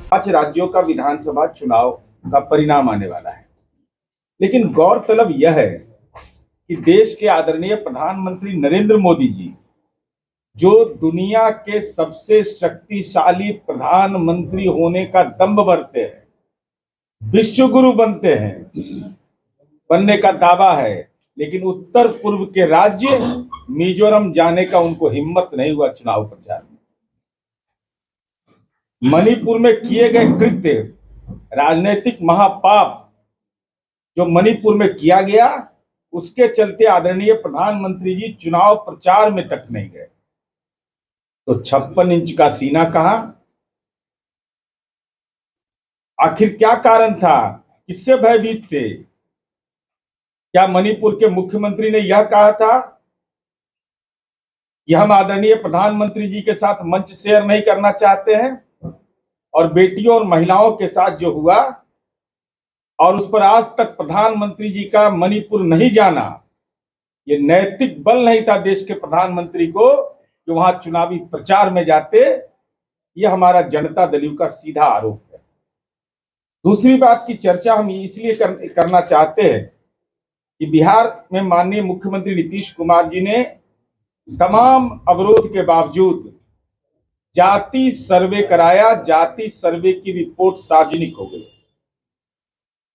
पांच राज्यों का विधानसभा चुनाव का परिणाम आने वाला है। लेकिन गौरतलब यह है कि देश के आदरणीय प्रधानमंत्री नरेंद्र मोदी जी, जो दुनिया के सबसे शक्तिशाली प्रधानमंत्री होने का दंभ भरते हैं, विश्व गुरु बनते हैं, बनने का दावा है, लेकिन उत्तर पूर्व के राज्य मिजोरम जाने का उनको हिम्मत नहीं हुआ चुनाव प्रचार में। मणिपुर में किए गए कृत्य, राजनीतिक महापाप जो मणिपुर में किया गया, उसके चलते आदरणीय प्रधानमंत्री जी चुनाव प्रचार में तक नहीं गए। तो 56 इंच का सीना कहां? आखिर क्या कारण था? किससे भयभीत थे? क्या मणिपुर के मुख्यमंत्री ने यह कहा था कि हम आदरणीय प्रधानमंत्री जी के साथ मंच शेयर नहीं करना चाहते हैं, और बेटियों और महिलाओं के साथ जो हुआ और उस पर आज तक प्रधानमंत्री जी का मणिपुर नहीं जाना, ये नैतिक बल नहीं था देश के प्रधानमंत्री को कि वहां चुनावी प्रचार में जाते? यह हमारा जनता दल का सीधा आरोप है। दूसरी बात की चर्चा हम इसलिए करना चाहते हैं कि बिहार में माननीय मुख्यमंत्री नीतीश कुमार जी ने तमाम अवरोध के बावजूद जाति सर्वे कराया। जाति सर्वे की रिपोर्ट सार्वजनिक हो गई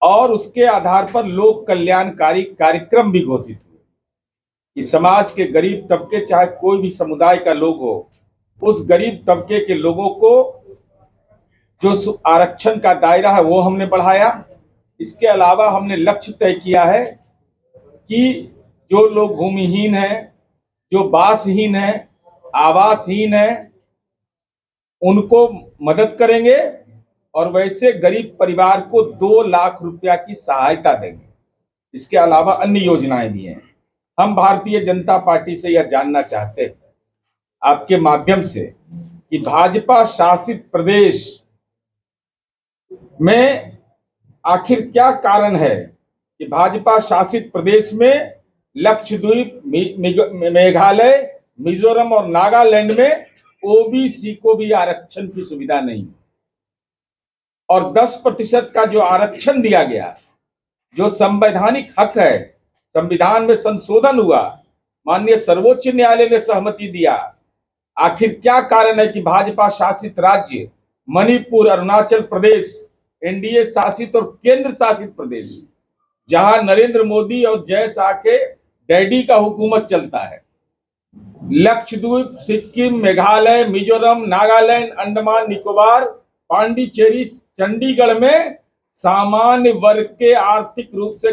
और उसके आधार पर लोक कल्याणकारी कार्यक्रम भी घोषित हुए कि समाज के गरीब तबके, चाहे कोई भी समुदाय का लोग हो, उस गरीब तबके के लोगों को जो आरक्षण का दायरा है वो हमने बढ़ाया। इसके अलावा हमने लक्ष्य तय किया है कि जो लोग भूमिहीन हैं, जो बासहीन हैं, आवासहीन हैं, उनको मदद करेंगे और वैसे गरीब परिवार को 2 लाख रुपया की सहायता देंगे। इसके अलावा अन्य योजनाएं भी हैं। हम भारतीय जनता पार्टी से यह जानना चाहते हैं आपके माध्यम से कि भाजपा शासित प्रदेश में आखिर क्या कारण है कि भाजपा शासित प्रदेश में लक्षद्वीप, मेघालय, मिजोरम और नागालैंड में ओबीसी को भी आरक्षण की सुविधा नहीं, और 10% का जो आरक्षण दिया गया, जो संवैधानिक हक है, संविधान में संशोधन हुआ, माननीय सर्वोच्च न्यायालय ने सहमति दिया। आखिर क्या कारण है कि भाजपा शासित राज्य मणिपुर, अरुणाचल प्रदेश, एनडीए शासित और केंद्र शासित प्रदेश, जहां नरेंद्र मोदी और जय शाह के डैडी का हुकूमत चलता है, लक्षद्वीप, सिक्किम, मेघालय, मिजोरम, नागालैंड, अंडमान निकोबार, पांडिचेरी, चंडीगढ़ में सामान्य वर्ग के आर्थिक रूप से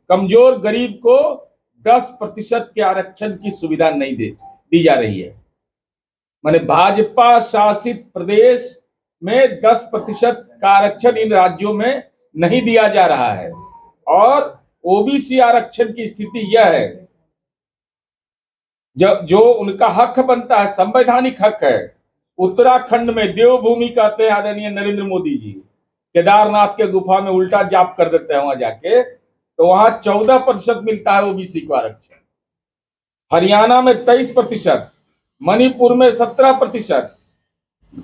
कमजोर गरीब को 10% के आरक्षण की सुविधा नहीं दी जा रही है। माने भाजपा शासित प्रदेश में 10% का आरक्षण इन राज्यों में नहीं दिया जा रहा है। और ओबीसी आरक्षण की स्थिति यह है, जो उनका हक बनता है, संवैधानिक हक है। उत्तराखंड में देवभूमि कहते हैं आदरणीय नरेंद्र मोदी जी, केदारनाथ के गुफा में उल्टा जाप कर देते हैं वहां जाके, तो वहां 14% मिलता है ओबीसी को आरक्षण। हरियाणा में 23%, मणिपुर में 17%,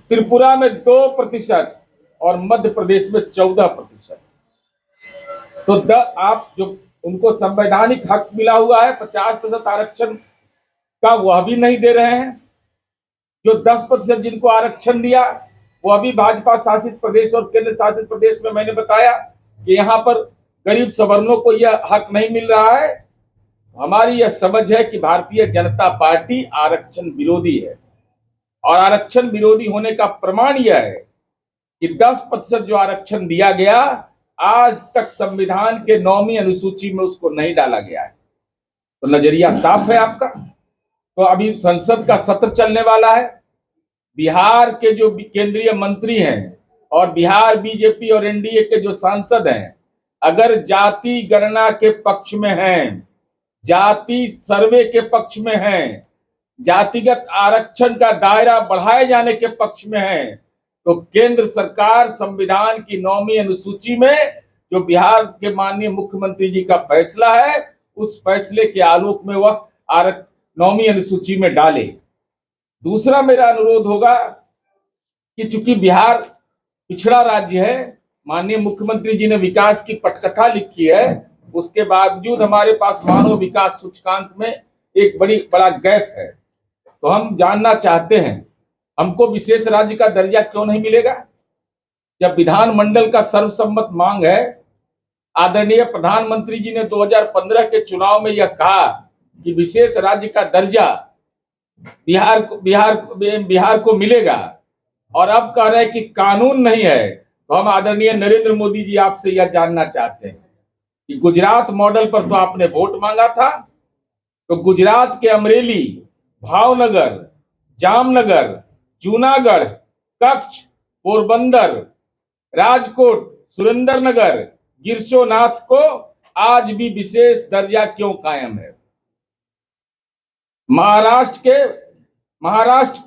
त्रिपुरा में 2% और मध्य प्रदेश में 14%। तो आप जो उनको संवैधानिक हक मिला हुआ है 50% आरक्षण का, वह भी नहीं दे रहे हैं। जो 10% जिनको आरक्षण दिया, वह भी भाजपा शासित प्रदेश और केंद्र शासित प्रदेश में, मैंने बताया कि यहां पर गरीब सवर्णों को यह हक नहीं मिल रहा है। हमारी यह समझ है कि भारतीय जनता पार्टी आरक्षण विरोधी है, और आरक्षण विरोधी होने का प्रमाण यह है कि 10% जो आरक्षण दिया गया, आज तक संविधान के 9वीं अनुसूची में उसको नहीं डाला गया है। तो नजरिया साफ है आपका। तो अभी संसद का सत्र चलने वाला है। बिहार के जो केंद्रीय मंत्री हैं और बिहार बीजेपी और एनडीए के जो सांसद हैं, अगर जाति गणना के पक्ष में हैं, जाति सर्वे के पक्ष में हैं, जातिगत आरक्षण का दायरा बढ़ाए जाने के पक्ष में हैं, तो केंद्र सरकार संविधान की 9वीं अनुसूची में जो बिहार के माननीय मुख्यमंत्री जी का फैसला है, उस फैसले के आलोक में वह 9वीं अनुसूची में डाले। दूसरा मेरा अनुरोध होगा कि चूंकि बिहार पिछड़ा राज्य है। माननीय मुख्यमंत्री जी ने विकास की पटकथा लिखी है, उसके बावजूद हमारे पास मानव विकास सूचकांक में एक बड़ा गैप है। तो हम जानना चाहते हैं, हमको विशेष राज्य का दर्जा क्यों नहीं मिलेगा, जब विधानमंडल का सर्वसम्मत मांग है। आदरणीय प्रधानमंत्री जी ने 2015 के चुनाव में यह कहा कि विशेष राज्य का दर्जा बिहार को मिलेगा, और अब कह रहे हैं कि कानून नहीं है। तो हम आदरणीय नरेंद्र मोदी जी आपसे यह जानना चाहते हैं कि गुजरात मॉडल पर तो आपने वोट मांगा था, तो गुजरात के अमरेली, भावनगर, जामनगर, जूनागढ़, कच्छ, पोरबंदर, राजकोट, सुरेंद्रनगर, गिरसोनाथ को आज भी विशेष दर्जा क्यों कायम है? महाराष्ट्र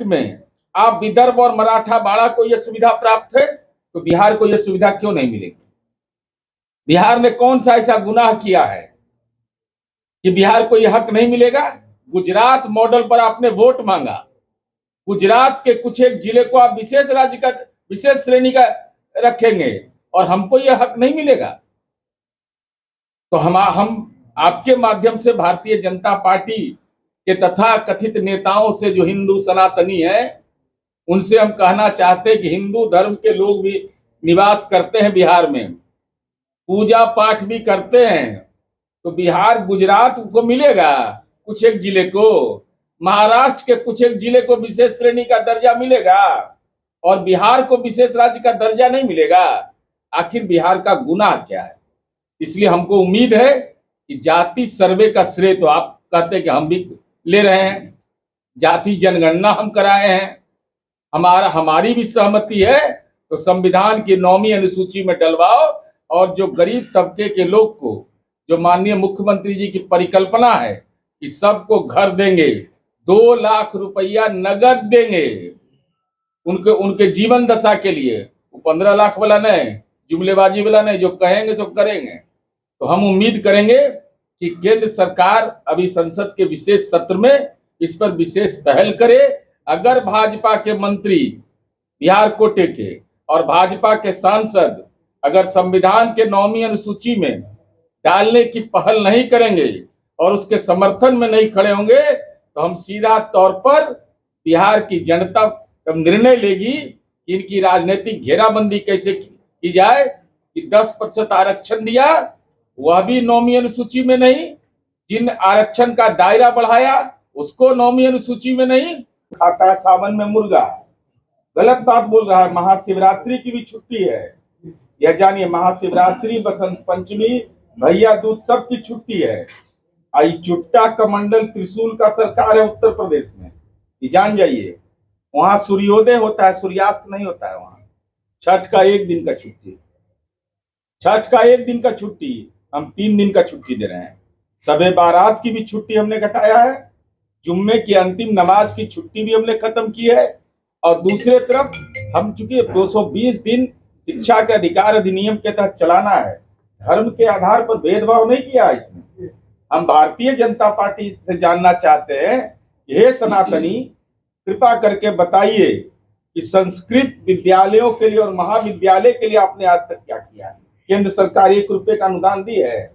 में आप विदर्भ और मराठावाड़ा को यह सुविधा प्राप्त है, तो बिहार को यह सुविधा क्यों नहीं मिलेगी? बिहार ने कौन सा ऐसा गुनाह किया है कि बिहार को यह हक नहीं मिलेगा? गुजरात मॉडल पर आपने वोट मांगा, गुजरात के कुछ एक जिले को आप विशेष श्रेणी का रखेंगे और हमको यह हक नहीं मिलेगा। तो हम आपके माध्यम से भारतीय जनता पार्टी के तथा कथित नेताओं से, जो हिंदू सनातनी है, उनसे हम कहना चाहते हैं कि हिंदू धर्म के लोग भी निवास करते हैं बिहार में, पूजा पाठ भी करते हैं, तो बिहार गुजरात को मिलेगा कुछ एक जिले को, महाराष्ट्र के कुछ एक जिले को विशेष श्रेणी का दर्जा मिलेगा और बिहार को विशेष राज्य का दर्जा नहीं मिलेगा। आखिर बिहार का गुनाह क्या है? इसलिए हमको उम्मीद है कि जाति सर्वे का श्रेय तो आप कहते हैं कि हम भी ले रहे हैं, जाति जनगणना हम कराए हैं, हमारी भी सहमति है, तो संविधान की 9वीं अनुसूची में डलवाओ, और जो गरीब तबके के लोग को, जो माननीय मुख्यमंत्री जी की परिकल्पना है कि सबको घर देंगे, 2 लाख रुपया नगद देंगे उनके जीवन दशा के लिए, वो 15 लाख वाला नहीं, जुमलेबाजी वाला नहीं, जो कहेंगे तो करेंगे। तो हम उम्मीद करेंगे कि केंद्र सरकार अभी संसद के विशेष सत्र में इस पर विशेष पहल करे। अगर भाजपा के मंत्री बिहार कोटे के और भाजपा के सांसद अगर संविधान के 9वीं अनुसूची में डालने की पहल नहीं करेंगे और उसके समर्थन में नहीं खड़े होंगे, तो हम सीधा तौर पर बिहार की जनता तब निर्णय लेगी कि इनकी राजनीतिक घेराबंदी कैसे की जाए, कि 10% आरक्षण दिया, वह भी 9वीं अनुसूची में नहीं, जिन आरक्षण का दायरा बढ़ाया उसको 9वीं अनुसूची में नहीं, खाता है सावन में मुर्गा, गलत बात बोल रहा है। महाशिवरात्रि की भी छुट्टी है, यह जानिए, महाशिवरात्रि, बसंत पंचमी, भैया दूज सब की छुट्टी है। आई चुट्टा कमंडल त्रिशूल का सरकार है उत्तर प्रदेश में, ये जान जाइए। वहां सूर्योदय होता है, सूर्यास्त नहीं होता है। वहां छठ का 1 दिन का छुट्टी, छठ का 1 दिन का छुट्टी, हम 3 दिन का छुट्टी दे रहे हैं। सबे बारात की भी छुट्टी हमने घटाया है, जुम्मे की अंतिम नमाज की छुट्टी भी हमने खत्म की है, और दूसरे तरफ हम चूंकि 220 दिन शिक्षा के अधिकार अधिनियम के तहत चलाना है, धर्म के आधार पर भेदभाव नहीं किया है इसमें। हम भारतीय जनता पार्टी से जानना चाहते हैं, हे सनातनी, कृपा करके बताइए कि संस्कृत विद्यालयों के लिए और महाविद्यालय के लिए आपने आज तक क्या किया है? केंद्र सरकार 1 रुपये का अनुदान दी है,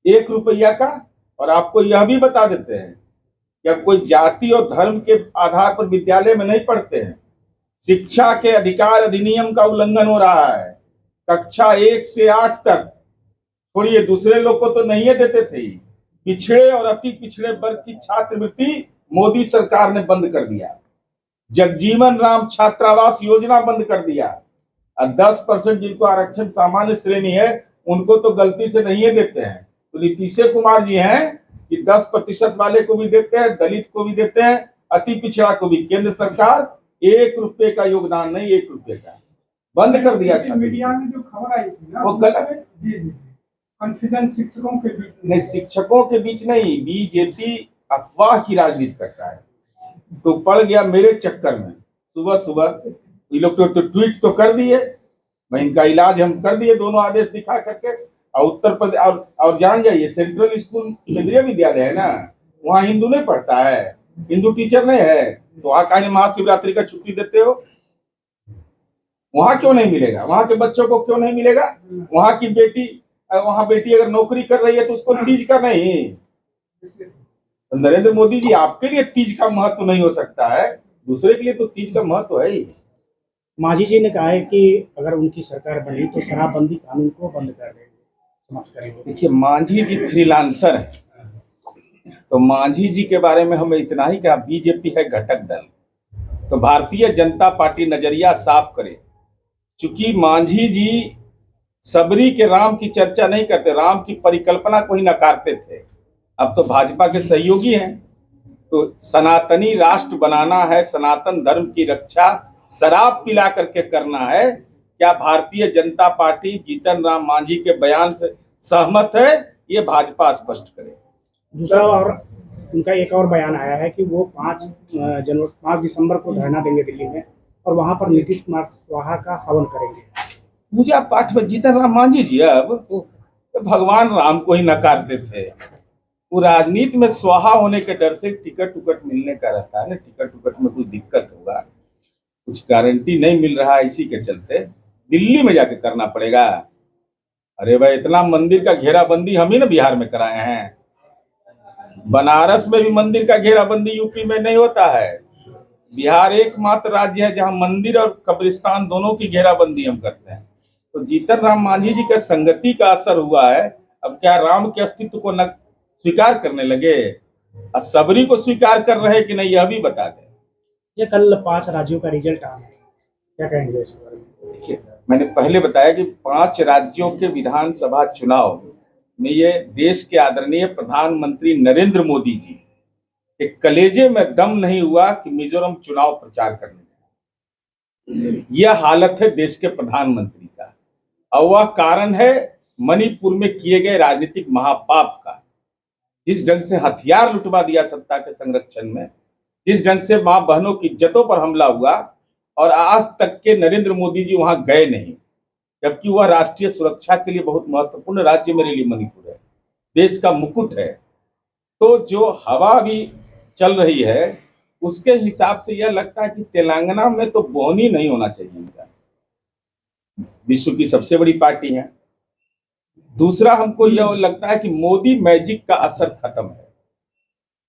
1 रुपया का। और आपको यह भी बता देते हैं कि अब कोई जाति और धर्म के आधार पर विद्यालय में नहीं पढ़ते हैं। शिक्षा के अधिकार अधिनियम का उल्लंघन हो रहा है। कक्षा 1 से 8 तक छोड़िए, दूसरे लोग को तो नहीं देते थे, पिछड़े और अति पिछड़े वर्ग की छात्रवृत्ति मोदी सरकार ने बंद कर दिया। जगजीवन राम छात्रावास योजना बंद कर दिया। 10% जिनको आरक्षण सामान्य श्रेणी है उनको तो गलती से नहीं देते हैं, तो नीतीश कुमार जी हैं कि 10% वाले को भी देते हैं, दलित को भी देते हैं, अति पिछड़ा को भी। केंद्र सरकार 1 रुपये का योगदान नहीं, 1 रुपये का बंद कर दिया। मीडिया में जो खबर आई थी ना, वो गलत, कॉन्फिडेंस शिक्षकों के बीच नहीं, शिक्षकों के बीच नहीं, बीजेपी अफवाह की राजनीति करता है। तो पड़ गया मेरे चक्कर में, सुबह सुबह ये लोग तो ट्वीट तो कर दिए, मैं इनका इलाज हम कर दिए, दोनों आदेश दिखा करके। और उत्तर प्रदेश और जान जाइए, सेंट्रल स्कूल केंद्रीय विद्यालय है ना, वहाँ हिंदू नहीं पढ़ता है, हिंदू टीचर नहीं है, तो वहाँ कहीं महाशिवरात्रि का छुट्टी देते हो? वहां क्यों नहीं मिलेगा? वहां के बच्चों को क्यों नहीं मिलेगा? वहां की बेटी अगर नौकरी कर रही है तो उसको तीज का नहीं। तो नरेंद्र मोदी जी, आपके लिए तीज का महत्व नहीं हो सकता है, दूसरे के लिए तो तीज का महत्व है ही। मांझी जी ने कहा है कि अगर उनकी सरकार बनी तो शराबबंदी कानून को बंद कर देंगे, समाप्त करेंगे। देखिए, मांझी जी फ्रीलांसर है, तो मांझी जी के बारे में हमें इतना ही कि बीजेपी है घटक दल, तो भारतीय जनता पार्टी नजरिया साफ करे। चूंकि मांझी जी सबरी के राम की चर्चा नहीं करते, राम की परिकल्पना को ही नकारते थे, अब तो भाजपा के सहयोगी हैं। तो सनातनी राष्ट्र बनाना है, सनातन धर्म की रक्षा शराब पिला करके करना है। क्या भारतीय जनता पार्टी जीतन राम मांझी के बयान से सहमत है? ये भाजपा स्पष्ट करे। दूसरा, और उनका एक और बयान आया है कि वो 5 दिसंबर को धरना देंगे दिल्ली में और वहां पर नीतीश कुमार स्वाहा का हवन करेंगे। पूजा पाठ में जीतन राम मांझी जी अब तो भगवान राम को ही नकारते थे। वो राजनीति में स्वाहा होने के डर से टिकट उकट मिलने का रहता है ना, टिकट उकट में कुछ दिक्कत होगा, कुछ गारंटी नहीं मिल रहा है, इसी के चलते दिल्ली में जाके करना पड़ेगा। अरे भाई, इतना मंदिर का घेराबंदी हम ही ना बिहार में कराए हैं। बनारस में भी मंदिर का घेराबंदी यूपी में नहीं होता है। बिहार एकमात्र राज्य है जहां मंदिर और कब्रिस्तान दोनों की घेराबंदी हम करते हैं। तो जीतन राम मांझी जी का संगति का असर हुआ है। अब क्या राम के अस्तित्व को न स्वीकार करने लगे? सबरी को स्वीकार कर रहे कि नहीं, यह भी बता दें। ये कल 5 राज्यों का रिजल्ट आया है, क्या कहेंगे इस बारे में? देखिए, मैंने पहले बताया कि 5 राज्यों के विधानसभा चुनाव में ये देश के आदरणीय प्रधानमंत्री नरेंद्र मोदी जी के कलेजे में दम नहीं हुआ कि मिजोरम चुनाव प्रचार करने। यह हालत है देश के प्रधानमंत्री का, और वह कारण है मणिपुर में किए गए राजनीतिक महापाप का। जिस ढंग से हथियार लुटवा दिया सत्ता के संरक्षण में, जिस ढंग से मां बहनों की इज्जतों पर हमला हुआ, और आज तक के नरेंद्र मोदी जी वहां गए नहीं, जबकि वह राष्ट्रीय सुरक्षा के लिए बहुत महत्वपूर्ण राज्य मेरे लिए मणिपुर है, देश का मुकुट है। तो जो हवा भी चल रही है उसके हिसाब से यह लगता है कि तेलंगाना में तो बोनी नहीं होना चाहिए इनका, विश्व की सबसे बड़ी पार्टी है। दूसरा, हमको यह लगता है कि मोदी मैजिक का असर खत्म है।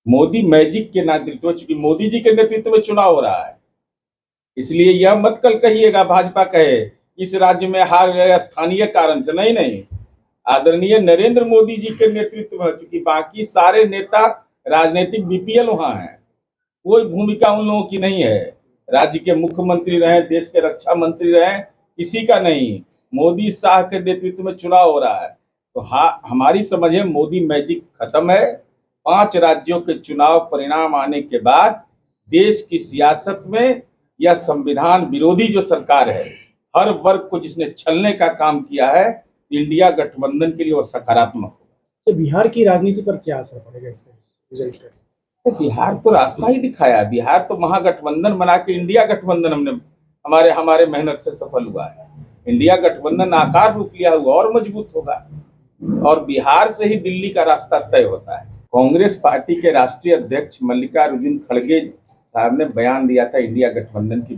मोदी मैजिक के नेतृत्व, चूंकि मोदी जी के नेतृत्व में चुनाव हो रहा है, इसलिए यह मत कल कहिएगा भाजपा कहे इस राज्य में हार गए स्थानीय कारण से। नहीं नहीं, आदरणीय नरेंद्र मोदी जी के नेतृत्व में, चूंकि बाकी सारे नेता राजनीतिक बीपीएल वहां हैं, कोई भूमिका उन लोगों की नहीं है। राज्य के मुख्यमंत्री रहे, देश के रक्षा मंत्री रहे, किसी का नहीं। मोदी शाह के नेतृत्व में चुनाव हो रहा है। तो हमारी समझ है मोदी मैजिक खत्म है। 5 राज्यों के चुनाव परिणाम आने के बाद देश की सियासत में यह संविधान विरोधी जो सरकार है, हर वर्ग को जिसने छलने का काम किया है, इंडिया गठबंधन के लिए वह सकारात्मक होगा। तो बिहार की राजनीति पर क्या असर पड़ेगा इससे रिजल्ट का? तो बिहार तो रास्ता ही दिखाया। बिहार तो महागठबंधन बना के इंडिया गठबंधन हमने हमारे मेहनत से सफल हुआ है। इंडिया गठबंधन आकार रूप लिया हुआ और मजबूत होगा, और बिहार से ही दिल्ली का रास्ता तय होता है। कांग्रेस पार्टी के राष्ट्रीय अध्यक्ष मल्लिकार्जुन खड़गे साहब ने बयान दिया था इंडिया गठबंधन की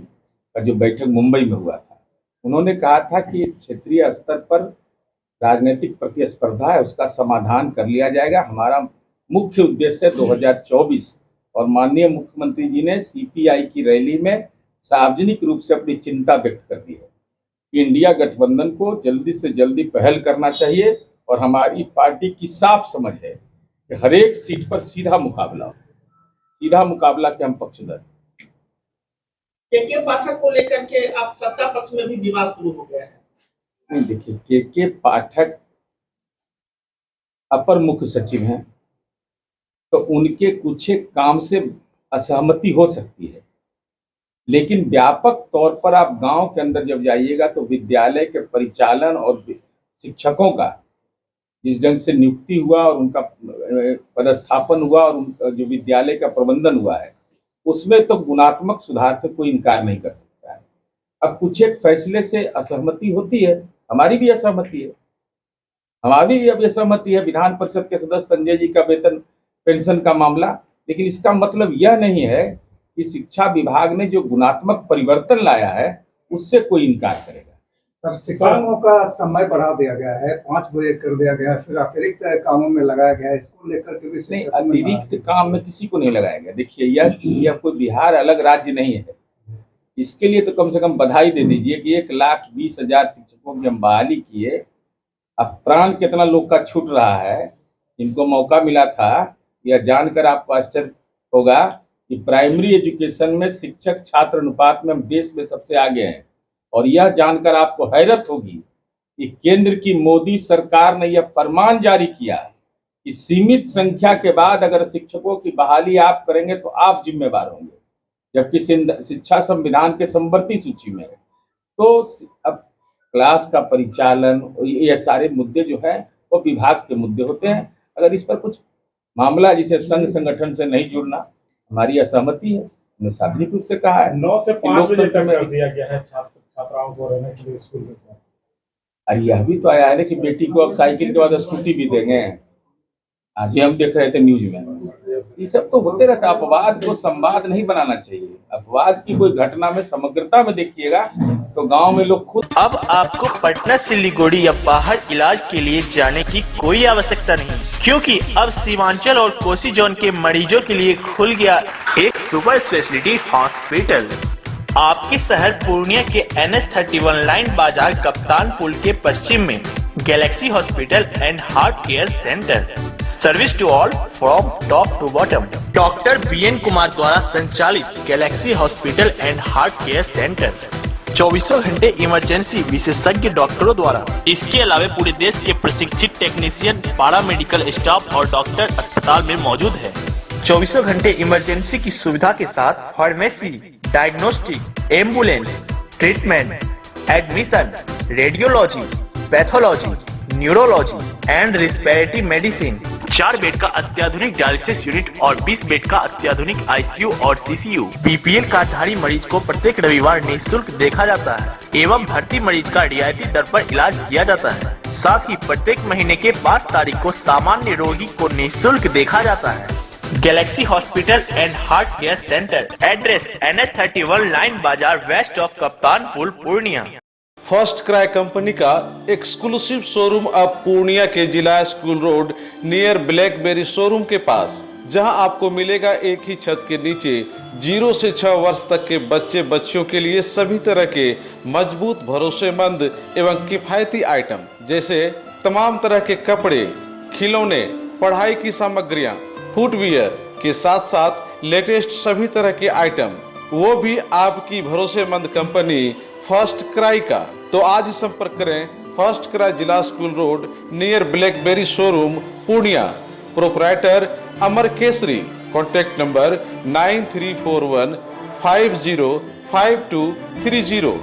जो बैठक मुंबई में हुआ था। उन्होंने कहा था कि क्षेत्रीय स्तर पर राजनीतिक प्रतिस्पर्धा है, उसका समाधान कर लिया जाएगा। हमारा मुख्य उद्देश्य 2024, और माननीय मुख्यमंत्री जी ने सीपीआई की रैली में सार्वजनिक रूप से अपनी चिंता व्यक्त कर दी है कि इंडिया गठबंधन को जल्दी से जल्दी पहल करना चाहिए, और हमारी पार्टी की साफ समझ है कि हर एक सीट पर सीधा मुकाबला के हम पक्षधर। के पाठक को लेकर के आप सत्ता पक्ष में भी विवाद शुरू हो गया है। नहीं, देखिए, के पाठक अपर मुख्य सचिव हैं, तो उनके कुछ एक काम से असहमति हो सकती है, लेकिन व्यापक तौर पर आप गांव के अंदर जब जाइएगा तो विद्यालय के परिचालन और शिक्षकों का जिस ढंग से नियुक्ति हुआ और उनका पदस्थापन हुआ और उनका जो विद्यालय का प्रबंधन हुआ है, उसमें तो गुणात्मक सुधार से कोई इनकार नहीं कर सकता है। अब कुछ एक फैसले से असहमति होती है, हमारी भी असहमति है। हमारी अब असहमति है विधान परिषद के सदस्य संजय जी का वेतन पेंशन का मामला, लेकिन इसका मतलब यह नहीं है कि शिक्षा विभाग ने जो गुणात्मक परिवर्तन लाया है उससे कोई इनकार करेगा। सर, शिक्षकों का समय बढ़ा दिया गया है, 5 बजे कर दिया गया है, फिर अतिरिक्त कामों में लगाया गया है, इसको लेकर के भी नहीं, शिक्षकों में अतिरिक्त काम में किसी को नहीं लगाया गया। देखिए, यह कोई बिहार अलग राज्य नहीं है। इसके लिए तो कम से कम बधाई दे दीजिए कि 1,20,000 शिक्षकों की हम बहाली किए। अब प्राण कितना लोग का छूट रहा है। इनको मौका मिला था, यह जानकर आपको आश्चर्य होगा कि प्राइमरी एजुकेशन में शिक्षक छात्र अनुपात में हम देश में सबसे आगे हैं। और यह जानकर आपको हैरत होगी कि केंद्र की मोदी सरकार ने यह फरमान जारी किया कि सीमित संख्या के बाद अगर शिक्षकों की बहाली आप करेंगे तो आप जिम्मेवार होंगे, जबकि शिक्षा संविधान के समवर्ती सूची में है। तो अब क्लास का परिचालन, ये सारे मुद्दे जो है वो विभाग के मुद्दे होते हैं। अगर इस पर कुछ मामला जिसे संघ संगठन से नहीं जुड़ना, हमारी असहमति है। हमने सार्वजनिक रूप से कहा है 9 से 5 बजे तक लोकतंत्र कर में। दिया गया है छात्राओं को रहने के लिए स्कूल में सर। अरे यह भी तो आया है ना कि बेटी को अब साइकिल के बाद स्कूटी भी देंगे। आज ही हम देख रहे थे न्यूज में। ये सब तो होते रहता है। अपवाद को संवाद नहीं बनाना चाहिए। अपवाद की कोई घटना में समग्रता में देखिएगा तो गांव में लोग खुद। अब आपको पटना, सिलीगुड़ी या बाहर इलाज के लिए जाने की कोई आवश्यकता नहीं, क्योंकि अब सीमांचल और कोसी जोन के मरीजों के लिए खुल गया एक सुपर स्पेशलिटी हॉस्पिटल। आपके शहर पूर्णिया के NH31 लाइन बाजार कप्तान पुल के पश्चिम में Galaxy hospital and heart care centre. Service to all from top to bottom. Doctor BN Kumar द्वारा संचालित Galaxy hospital and heart care centre 24 घंटे इमरजेंसी विशेषज्ञ डॉक्टरों द्वारा। इसके अलावा पूरे देश के प्रशिक्षित टेक्नीशियन, पारा मेडिकल स्टाफ और डॉक्टर अस्पताल में मौजूद है। 24 घंटे इमरजेंसी की सुविधा के साथ pharmacy, diagnostic, ambulance, treatment, admission, radiology, pathology, neurology and respiratory medicine. 4 bed का अत्याधुनिक डायलिसिस यूनिट और 20 बेड का अत्याधुनिक ICU और CCU। BPL कार्डधारी मरीज को प्रत्येक रविवार निःशुल्क देखा जाता है एवं भर्ती मरीज का रियायती दर पर इलाज किया जाता है। साथ ही प्रत्येक महीने के 5 तारीख को सामान्य रोगी को निःशुल्क देखा जाता है। Galaxy hospital and heart care centre, address NH31 line बाजार वेस्ट ऑफ कप्तान पुल, पूर्णिया। फर्स्ट क्राई कंपनी का एक्सक्लूसिव शोरूम अब पूर्णिया के जिला school road near BlackBerry showroom के पास, जहां आपको मिलेगा एक ही छत के नीचे 0 से 6 वर्ष तक के बच्चे बच्चियों के लिए सभी तरह के मजबूत, भरोसेमंद एवं किफायती आइटम, जैसे तमाम तरह के कपड़े, खिलौने, पढ़ाई की सामग्रियां, फुटवियर के साथ साथ लेटेस्ट सभी तरह के आइटम, वो भी आपकी भरोसेमंद कंपनी फर्स्ट क्राई का। तो आज ही संपर्क करें फर्स्ट क्राई जिला school road near BlackBerry showroom, Purnia. Proprietor Amar Kesari. Contact number 9341 505230।